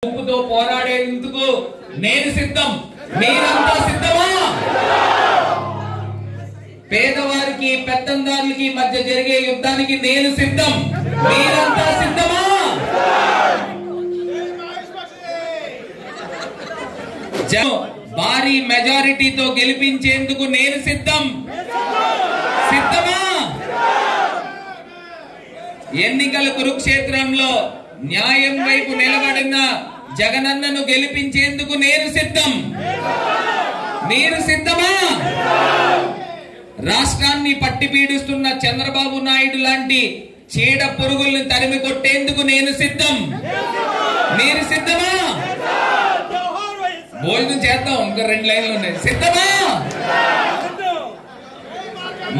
ఉప్పుతో పోరాడేందుకు నేను సిద్ధం. మీరంతా సిద్ధమా? పేదవారికి పెత్తందారులకి మధ్య జరిగే యుద్ధానికి నేను సిద్ధం. మీరంతా సిద్ధమా? భారీ మెజారిటీతో గెలిపించేందుకు నేను సిద్ధం. సిద్ధమా? ఎన్నికల కురుక్షేత్రంలో న్యాయం వైపు నిలబడిన జగనన్నను గెలిపించేందుకు నేను సిద్ధం. మీరు సిద్ధమా? రాష్ట్రాన్ని పట్టి పీడిస్తున్న చంద్రబాబు నాయుడు లాంటి చీడ పురుగుల్ని తరిమి కొట్టేందుకు నేను సిద్ధం. మీరు సిద్ధమా? భోజనం చేద్దాం, ఇంకా 2 లైన్లు ఉన్నాయి. సిద్ధమా?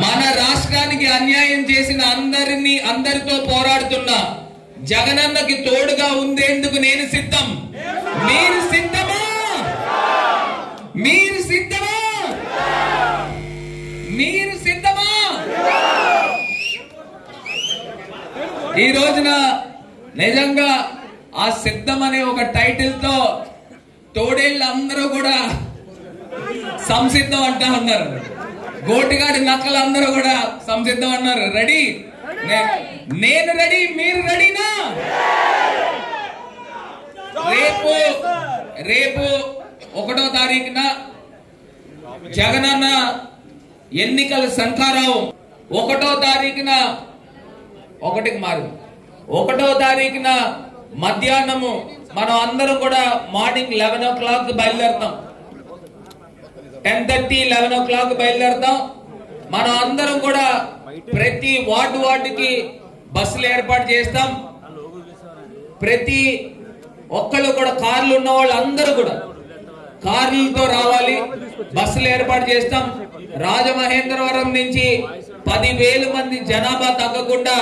మన రాష్ట్రానికి అన్యాయం చేసిన అందరితో పోరాడుతున్నా జగనన్నకి తోడుగా ఉండేందుకు నేను సిద్ధం. మీరు సిద్ధమా? మీరు సిద్ధమా? మీరు సిద్ధమా? ఈ రోజున నిజంగా ఆ సిద్ధం అనే ఒక టైటిల్ తో తోడేళ్ళు అందరూ కూడా సంసిద్ధం అంటా ఉన్నారు. గోటిగాడి నక్కలు అందరూ కూడా సంసిద్ధం అన్నారు. రెడీ? నేను రెడీ, మీరు రెడీనా? రేపు 1వ తారీఖున జగనన్న ఎన్నికల శంఖారావం 1వ తారీఖున 1వ తారీఖున మధ్యాహ్నము మనం అందరం కూడా మార్నింగ్ 11 o'clock బయలుదేరుతాం. 10:30, 11 o'clock బయలుదేరుతాం. మనం అందరం కూడా ప్రతి వార్డుకి బస్సులు ఏర్పాటు చేస్తాం. ప్రతి ఒక్కళ్ళు కూడా కార్లు ఉన్న వాళ్ళు అందరూ కూడా కార్లతో రావాలి. బస్సులు ఏర్పాటు చేస్తాం. రాజమహేంద్రవరం నుంచి 10,000 మంది జనాభా తగ్గకుండా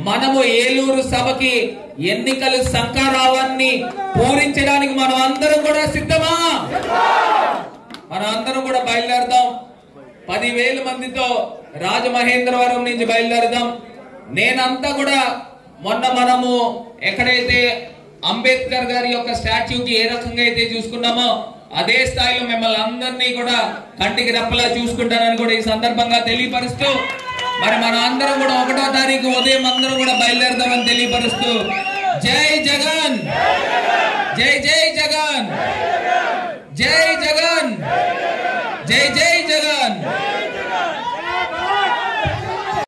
మనము ఏలూరు సభకి ఎన్నికల శంఖారావాన్ని పూరించడానికి మనం అందరం కూడా సిద్ధమా? మనం అందరం కూడా బయలుదేరదాం. 10,000 మందితో రాజమహేంద్రవరం నుంచి బయలుదేరదాం. నేనంతా కూడా మనము ఎక్కడైతే అంబేద్కర్ గారి యొక్క స్టాచ్యూకి ఏ రకంగా అయితే చూసుకున్నామో అదే స్థాయిలో మిమ్మల్ని అందరినీ కూడా కంటికి రెప్పలా చూసుకుంటానని కూడా ఈ సందర్భంగా తెలియపరుస్తూ, మరి మన అందరం కూడా 1వ తారీఖు ఉదయం అందరం కూడా బయలుదేరదామని తెలియపరుస్తూ, జై జగన్, జై జై జగన్, జై జగన్.